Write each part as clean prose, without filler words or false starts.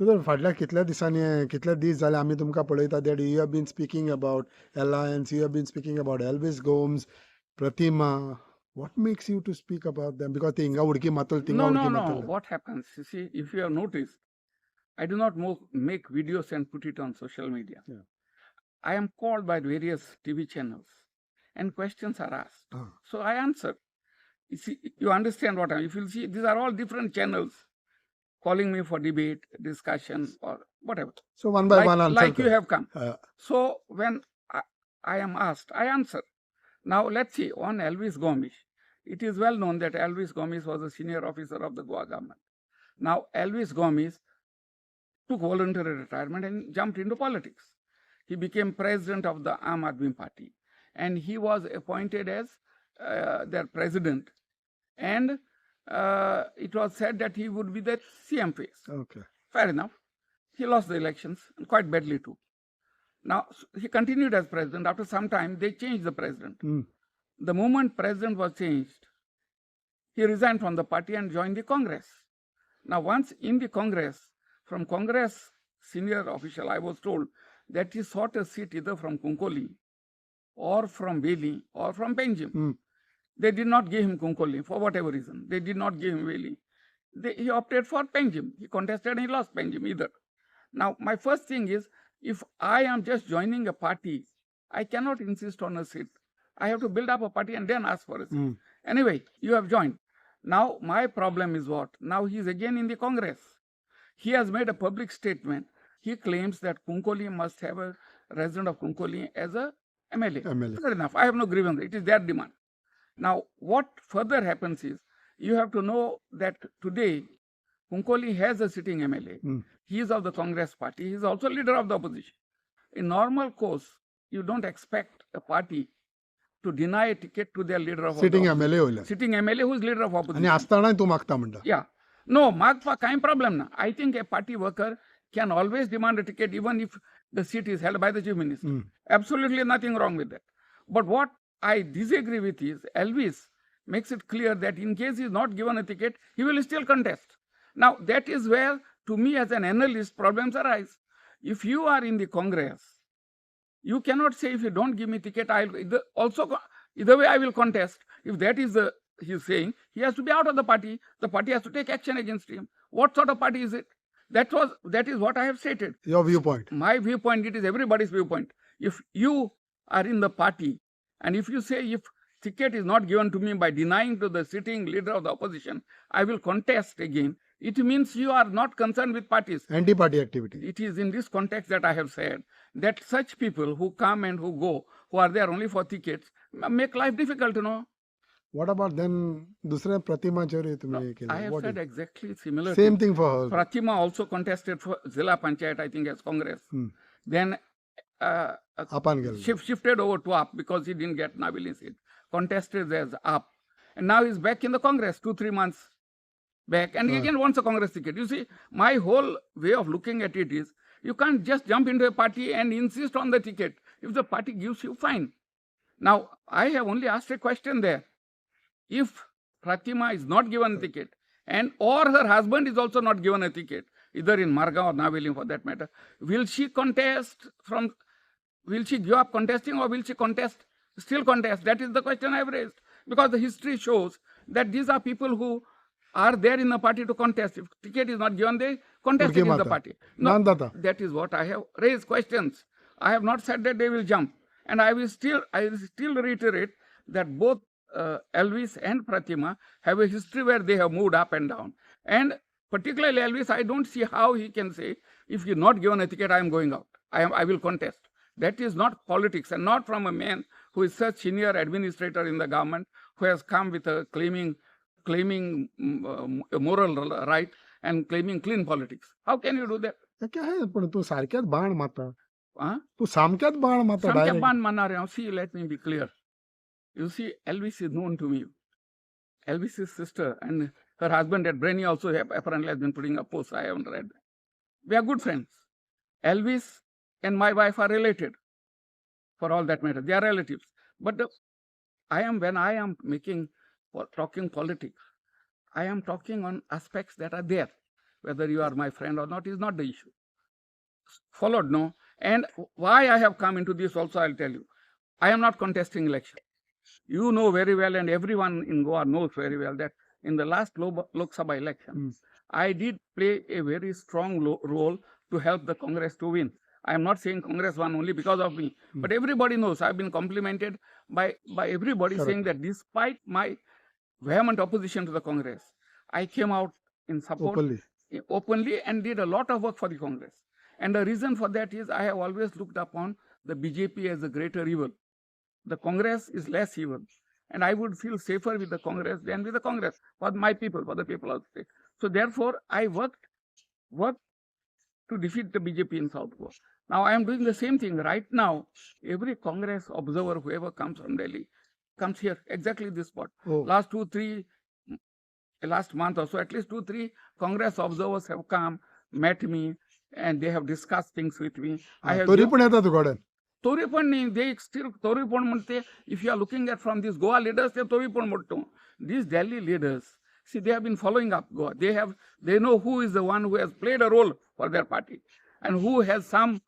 तर फाटल्या कितल्या दीस जाले आमी तुमकां पळयता that you have been speaking about alliance, you have been speaking about Elvis Gomes, Pratima. What makes you to speak about them? Because ते हिंगा उडकी मारतले, थिंगा No, उडकी no, no. मारतले. What happens? You see, if you have noticed, I do not make videos and put it on social media. Yeah. I am called by various TV channels and questions are asked. So I answer. You see, you understand what if you see, these are all different channels calling me for debate, discussion, or whatever. So one by one answer. Like you have come. So when I am asked, I answer. Now let's see, on Elvis Gomes. It is well known that Elvis Gomes was a senior officer of the Goa government. Now Elvis Gomes took voluntary retirement and jumped into politics. He became president of the Adv Party, and he was appointed as their president. And it was said that he would be the CM face. Okay. Fair enough. He lost the elections, and quite badly too. Now, he continued as president. After some time, they changed the president. The moment president was changed, he resigned from the party and joined the Congress. Now, once in the Congress, from Congress senior official, I was told that he sought a seat either from Kunkoli or from Veli or from Penjim. They did not give him Kunkoli for whatever reason. They did not give him Veli. He opted for Penjim. He contested and he lost Penjim either. Now, my first thing is, if I am just joining a party, I cannot insist on a seat. I have to build up a party and then ask for a seat. Anyway, you have joined. Now, my problem is what? Now he is again in the Congress. He has made a public statement. He claims that Kunkoli must have a resident of Kunkoli as a MLA. Fair enough. I have no grievance. It is their demand. Now, what further happens is, you have to know that today, Kunkoli has a sitting MLA. He is of the Congress party. He is also leader of the opposition. In normal course, you don't expect a party to deny a ticket to their leader of Sitting opposition. MLA. Sitting MLA who is leader of opposition. आणि असताना तू मागता म्हणटा. Yeah. No, मागपा काही problem ना. I think a party worker can always demand a ticket even if the seat is held by the chief minister. Absolutely nothing wrong with that. But what I disagree with is, Elvis makes it clear that in case he is not given a ticket, he will still contest. Now, that is where, to me as an analyst, problems arise. If you are in the Congress, you cannot say, if you don't give me ticket, I'll either way I will contest. If that is he is saying, he has to be out of the party. The party has to take action against him. What sort of party is it? That is what I have stated. Your viewpoint. My viewpoint, it is everybody's viewpoint. If you are in the party, and if you say, if ticket is not given to me by denying to the sitting leader of the opposition, I will contest again, it means you are not concerned with parties. Anti-party activity. It is in this context that I have said that such people who come and who go, who are there only for tickets, make life difficult, What about then दुसऱ्या प्रतिमाचे तुम्ही केले? I have said exactly similar. Same thing for her. Pratima also contested for Zilla Panchayat, I think, as Congress. Then shifted over to AAP because he didn't get Navili seat. Contested as AAP. And now he's back in the Congress 2-3 months back. And he again wants a Congress ticket. You see, my whole way of looking at it is, you can't just jump into a party and insist on the ticket. If the party gives you, fine. Now, I have only asked a question there. If Pratima is not given a ticket, or her husband is also not given a ticket, either in Marga or Naveli for that matter, will she give up contesting, or will she still contest? That is the question I have raised. Because the history shows that these are people who are there in the party to contest. If ticket is not given, they contest against the party. No, that is what I have raised questions. I have not said that they will jump. And I will still reiterate that both Elvis and Pratima have a history where they have moved up and down. And particularly Elvis, I don't see how he can say, if you are not given a ticket, I am going out. I will contest. That is not politics, and not from a man who is such senior administrator in the government, who has come with a claiming a moral right and claiming clean politics. How can you do that? पण तू सारख्याच बाण मारता. तू सामक्यात बाण मारता. सामक्यात बाण मारणार आहे. See, let me be clear. You see, Elvis is known to me. Elvis's sister and her husband at Brainy also apparently has been putting up posts. I haven't read. We are good friends. Elvis and my wife are related, for all that matter. They are relatives. But when I am talking politics, I am talking on aspects that are there. whether you are my friend or not is not the issue. Followed, no? And why I have come into this also, I'll tell you. I am not contesting election. You know very well, and everyone in Goa knows very well, that in the last Lok Sabha election, I did play a very strong role to help the Congress to win. I am not saying Congress won only because of me, but everybody knows I've been complimented by everybody. Correct. Saying that despite my vehement opposition to the Congress, I came out in support openly and did a lot of work for the Congress. And the reason for that is I have always looked upon the BJP as a greater evil. The Congress is less evil, and I would feel safer with the Congress than with the Congress for my people, for the people of the state. So therefore, I worked to defeat the BJP in South Goa. Now I am doing the same thing right now. Every Congress observer, whoever comes from Delhi, comes here, exactly this spot. Last month or so, at least 2-3 Congress observers have come, met me, and they have discussed things with me. I have Tori पण they still Tori पण if you are looking at from these Goa leaders, they Tori पण म्हणतो. These Delhi leaders, see, they have been following up Goa. They know who is the one who has played a role for their party and who has some,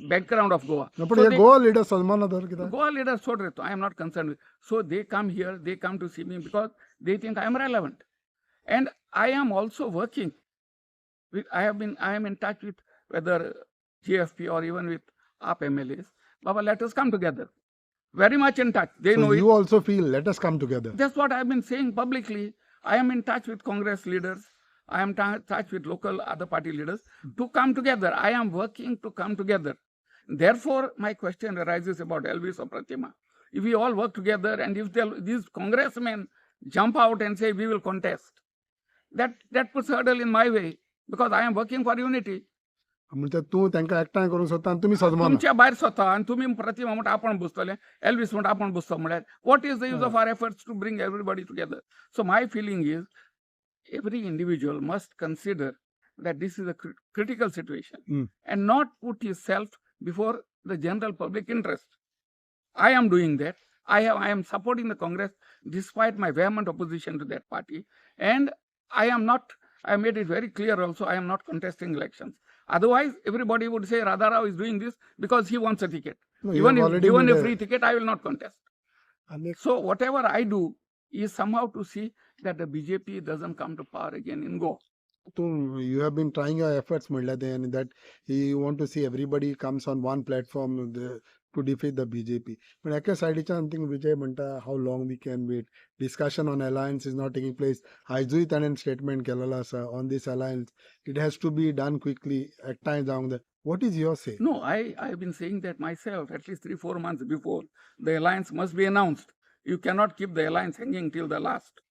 background of Goa. So Goa leaders, Goa leaders, I am not concerned with. So they come here, they come to see me because they think I am relevant, and I am also working with. I am in touch with whether GFP or even with AAP MLAs. Baba, let us come together. Very much in touch. They know you also feel, let us come together. That's what I have been saying publicly. I am in touch with Congress leaders. I am in touch with local other party leaders to come together. I am working to come together. Therefore, my question arises about Elvis or Pratima. If we all work together and if these congressmen jump out and say we will contest, that puts a hurdle in my way because I am working for unity. म्हणजे तू त्यांना एकठांय करून स्वतः तुम्ही सजमान तुमच्या बाहेर स्वतः आणि तुम्ही प्रतिमा म्हणून आपण बसतले एल्विस म्हणून आपण बसतो म्हळ्यार what is the use of our efforts to bring everybody together so my feeling is every individual must consider that this is a critical situation and not put himself before the general public interest. I am doing that. I am supporting the Congress despite my vehement opposition to that party, and I made it very clear also, I am not contesting elections. Otherwise, everybody would say Radharao is doing this because he wants a ticket. No, even if given a free ticket, I will not contest. So whatever I do is somehow to see that the BJP doesn't come to power again in Goa. You have been trying your efforts, and that you want to see everybody comes on one platform to defeat the BJP. But at side, I think Vijay Manta, how long we can wait? Discussion on alliance is not taking place. I do it an statement Kerala on this alliance. It has to be done quickly. At times down there. What is your say? No, I have been saying that myself at least 3-4 months before. The alliance must be announced. You cannot keep the alliance hanging till the last.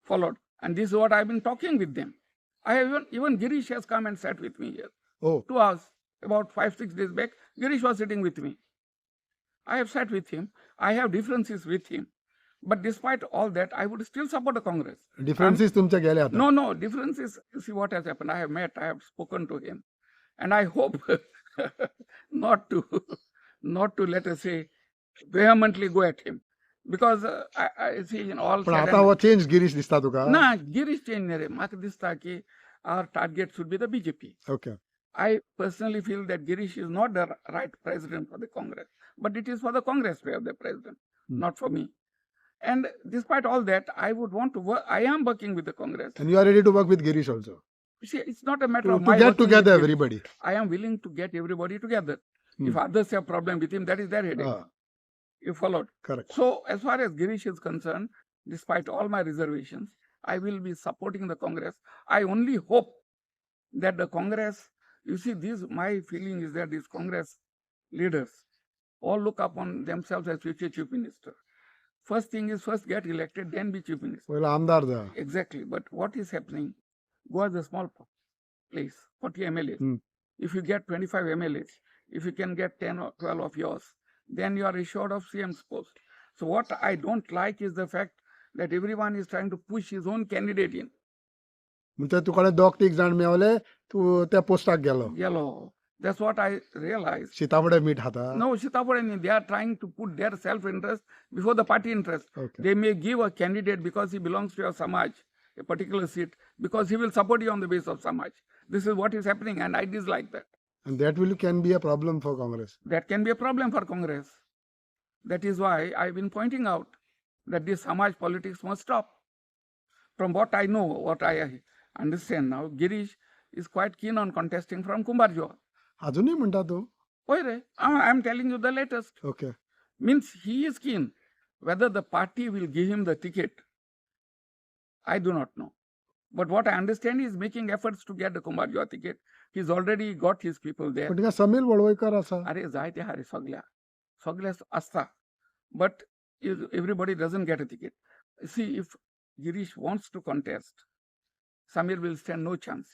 Followed. And this is what I have been talking with them. I have even Girish has come and sat with me here. 2 hours. About 5-6 days back, Girish was sitting with me. I have sat with him. I have differences with him. But despite all that, I would still support the Congress. Differences tumcha gele aata? No. Differences, you see what has happened. I have met, I have spoken to him. And I hope not to, let us say, vehemently go at him. Because I see in all... But आता change Girish dista tuka? No, Girish change nare. Maka dista ki our target should be the BJP. Okay. I personally feel that Girish is not the right president for the Congress. But it is for the Congress to have the president, not for me. And despite all that, I would want to work. I am working with the Congress. And you are ready to work with Girish also? See, it's not a matter of my get together everybody. I am willing to get everybody together. If others have problem with him, that is their headache. You followed? Correct. So, as far as Girish is concerned, despite all my reservations, I will be supporting the Congress. I only hope that the Congress, you see, my feeling is that these Congress leaders all look upon themselves as future chief minister. First thing is first get elected, then be chief minister. Well, Amdar da. Exactly. But what is happening? Goa is a small place, 40 MLAs. If you get 25 MLAs, if you can get 10 or 12 of yours, then you are assured of CM's post. So what I don't like is the fact that everyone is trying to push his own candidate in. तुकडे 2-3 जण मेवले तू त्या पोस्टाक गेलो. That's what I realized. Sitapade meet hata. No, Sitapade, they are trying to put their self-interest before the party interest. Okay. They may give a candidate because he belongs to your Samaj. a particular seat because he will support you on the basis of Samaj. This is what is happening, and I dislike that. And that can be a problem for Congress. That can be a problem for Congress. That is why I've been pointing out that this Samaj politics must stop. From what I know, what I understand now, Girish is quite keen on contesting from Kumbarjoa. अजूनही म्हणता तो. Oy re, I'm telling you the latest. Okay. Means he is keen. Whether the party will give him the ticket, I do not know. But what I understand, he is making efforts to get the Kumbarjoa ticket. He's already got his people there. पण समीर वळवयकर असा. अरे जायते हा रे सगळ्या असता. But everybody doesn't get a ticket. See, if Girish wants to contest, Samir will stand no chance.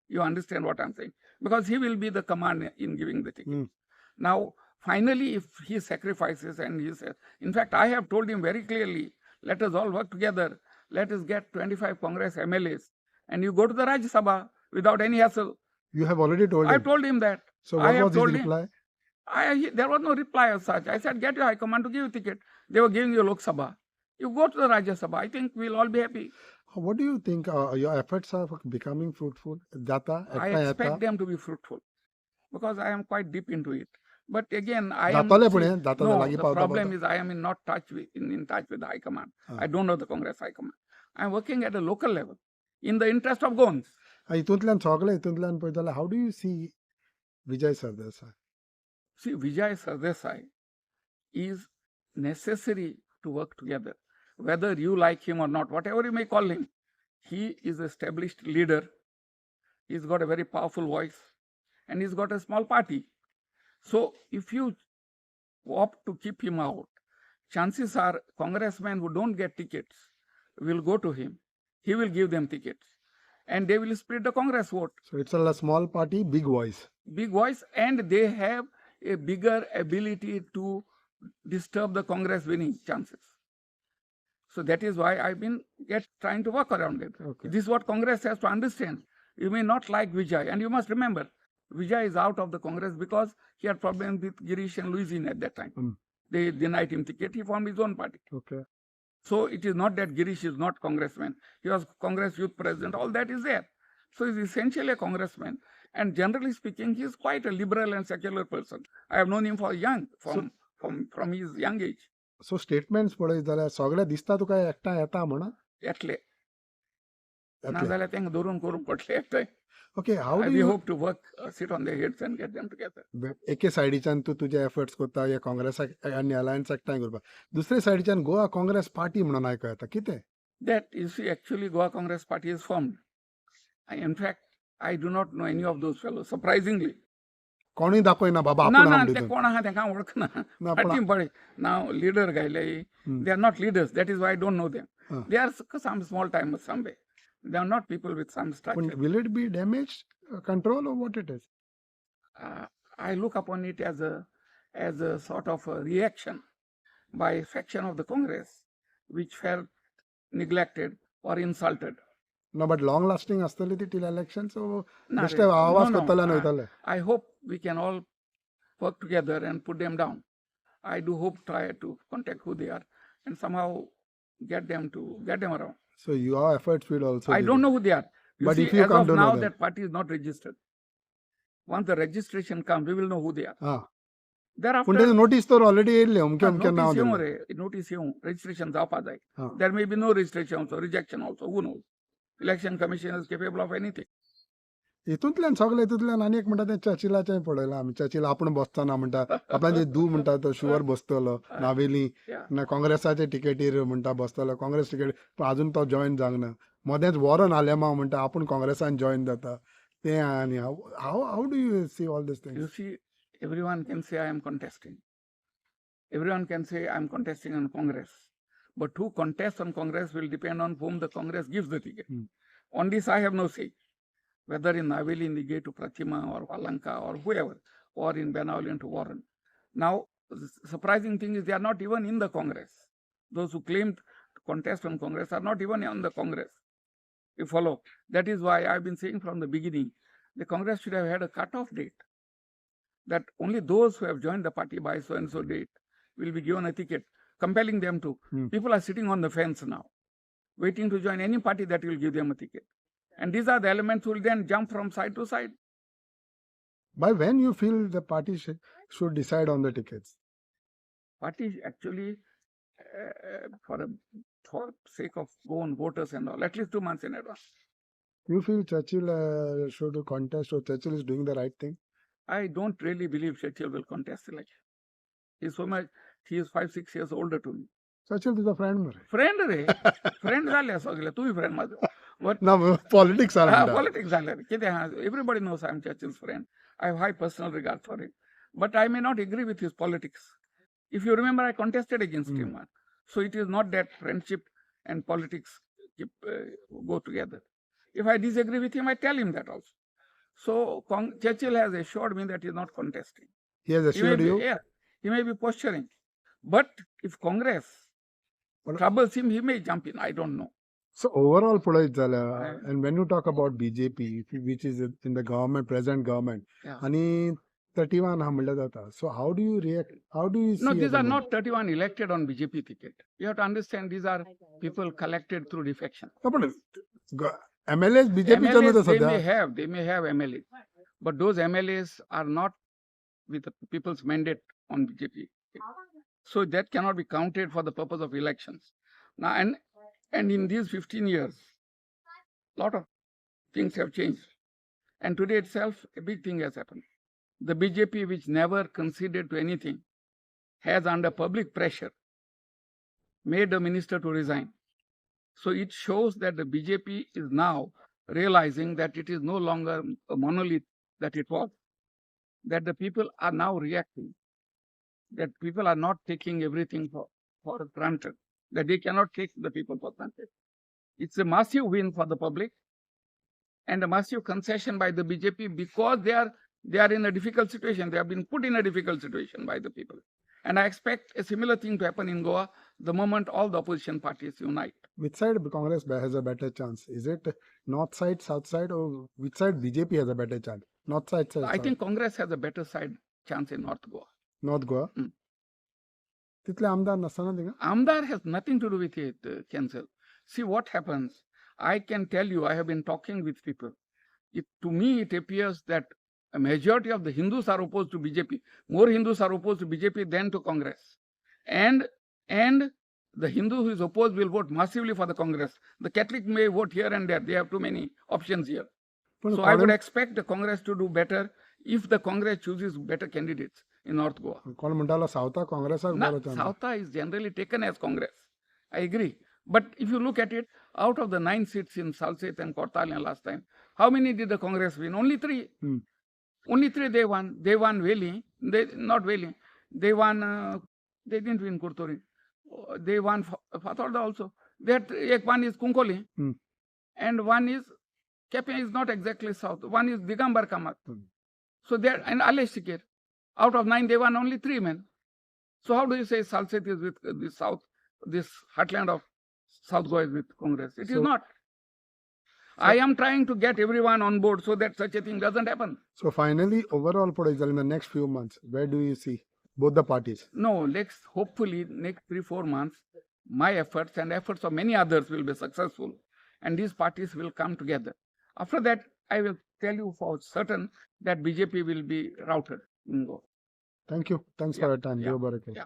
You understand what I'm saying? Because he will be the command in giving the ticket. Now, finally, if he sacrifices and he says, in fact, I have told him very clearly, let us all work together. Let us get 25 Congress MLAs and you go to the Rajya Sabha without any hassle. You have already told him? I told him that. So what was his reply? There was no reply as such. I said, get your High Command to give you a ticket. They were giving you Lok Sabha. You go to the Rajya Sabha. I think we'll all be happy. What do you think your efforts are becoming fruitful? I expect them to be fruitful because I am quite deep into it. But again, the problem is I am in touch with the High Command. I don't know the Congress High Command. I am working at a local level in the interest of Goans. How do you see Vijay Sardesai? See, Vijay Sardesai is necessary to work together. Whether you like him or not, whatever you may call him, he is an established leader. He's got a very powerful voice and he's got a small party. So if you opt to keep him out, chances are congressmen who don't get tickets will go to him. He will give them tickets and they will split the Congress vote. So it's a small party, big voice. Big voice, and they have a bigger ability to disturb the Congress winning chances. So that is why I've been trying to work around it. Okay. This is what Congress has to understand. You may not like Vijay, and you must remember, Vijay is out of the Congress because he had problems with Girish and Louisine at that time. They denied him ticket. He formed his own party. Okay. So it is not that Girish is not congressman. He was Congress youth president. All that is there. So he's essentially a congressman. And generally speaking, he is quite a liberal and secular person. I have known him from his young age. So statements पळय जाल्यार सगळे दिसता तुका एकटा येता म्हणा येतले ना जाल्यार तांकां धरून करून पडले एकठांय. Okay, how do we you hope to work, sit on their heads and get them together. एके सायडीच्यान तू तुजे एफर्ट्स करता या काँग्रेसाक आनी अलायन्स एकठांय करपाक, दुसरे सायडीच्यान गोवा काँग्रेस पार्टी म्हणून आयको येता कितें? That you see, actually Goa Congress Party is formed. In fact, I do not know any of those fellows, surprisingly. कोणी दाखयना बाबा आपण ना ते कोण आहा तेका वळखना. पार्टी पळय नाव लीडर गायले. They are not leaders. That is why I don't know them. They are some small time somewhere. They are not people with some structure. Will it be damaged control or what it is? I look upon it as a sort of a reaction by a faction of the Congress which felt neglected or insulted. No, but long lasting astality till elections. So I hope we can all work together and put them down. I do hope try to contact who they are and somehow get them around. So your efforts will also. I don't know who they are. But see, if you as come of to now, know that party is not registered. Once the registration comes, we will know who they are. Thereafter, notice already notice registration there may be no registration also, rejection also. Who knows? Election Commission is capable of anything. हितूंतल्यान सगळे हितूंतल्यान आनी एक म्हणटा तें चर्चिलाचें पळयलां आमी. Churchill आपूण बसतना म्हणटा आपल्यान जे दू म्हणटा तो शुवर बसतलो नावेली ना काँग्रेसाचे टिकेटीर म्हणटा बसतलो काँग्रेस टिकेट पूण आजून तो जॉयन जावंक ना. मदेंच वॉरन आलेमा म्हणटा आपूण काँग्रेसान जॉयन जाता तें आनी how do you see all this things? You see, everyone can say I am contesting. Everyone can say I am contesting on Congress. But who contests on Congress will depend on whom the Congress gives the ticket. On this I have no say. Whether in Naveli in the gate to Pratima or Valanka or whoever, or in Benauli to Warren. Now, the surprising thing is they are not even in the Congress. Those who claim to contest on Congress are not even on the Congress. You follow? That is why I've been saying from the beginning, the Congress should have had a cut-off date. That only those who have joined the party by so-and-so date will be given a ticket, compelling them to. People are sitting on the fence now. waiting to join any party that will give them a ticket. And these are the elements who will then jump from side to side. By when you feel the party should decide on the tickets? Party actually, for sake of Goan voters and all, at least 2 months in advance. You feel Churchill should contest, or Churchill is doing the right thing? I don't really believe Churchill will contest election. He is 5-6 years older to me. Churchill is a friend. Friend रे friend झाले सगळे तुम्ही friend माझं. But now politics are politics झाले किती everybody knows I am Churchill's friend. I have high personal regard for him, but I may not agree with his politics. If you remember, I contested against him. So it is not that friendship and politics go together. If I disagree with him, I tell him that also. So Churchill has assured me that he is not contesting. He has assured you? Yeah, he may be posturing. But if Congress troubles him, he may jump in. I don't know. So overall, and when you talk about BJP, which is in the government, present government, and 31 so how do you react? How do you see? No, these are not 31 elected on BJP ticket. You have to understand these are people collected through defection. No, but MLAs, BJP MLAs, they may have MLAs, but those MLAs are not with the people's mandate on BJP. So that cannot be counted for the purpose of elections. Now, and in these 15 years, a lot of things have changed. And today itself, a big thing has happened. The BJP, which never conceded to anything, has under public pressure made a minister to resign. So it shows that the BJP is now realizing that it is no longer a monolith that it was, that the people are now reacting, that people are not taking everything for granted, that they cannot take the people for granted. It's a massive win for the public and a massive concession by the BJP because they are in a difficult situation. They have been put in a difficult situation by the people. And I expect a similar thing to happen in Goa the moment all the opposition parties unite. Which side Congress has a better chance? Is it north side, south side, or which side BJP has a better chance? North side, south side? I think Congress has a better chance in North Goa. North Goa? Amdar has nothing to do with it, cancel. See what happens. I can tell you, I have been talking with people. To me, it appears that a majority of the Hindus are opposed to BJP. More Hindus are opposed to BJP than to Congress. And the Hindu who is opposed will vote massively for the Congress. The Catholic may vote here and there. They have too many options here. So I would expect the Congress to do better if the Congress chooses better candidates in North Goa. Sautha is generally taken as Congress. I agree. But if you look at it, out of the 9 seats in Salset and Kortalian last time, how many did the Congress win? Only 3. Only 3 they won. They won Veli. They won, they didn't win Kurtori. They won Fathalda also. One is Kunkoli and one is Kepe is not exactly south. One is Digambar Kamat. So there, and Alesh Sikir. Out of 9, they won only 3 men. So how do you say Salset is with the south, this heartland of South Goa is with Congress? It is not. I am trying to get everyone on board so that such a thing doesn't happen. So finally, overall potential in the next few months, where do you see both the parties? No, hopefully next 3-4 months, my efforts and efforts of many others will be successful and these parties will come together. After that, I will tell you for certain that BJP will be routed in Goa. Thank you. Thanks for your time. Yeah.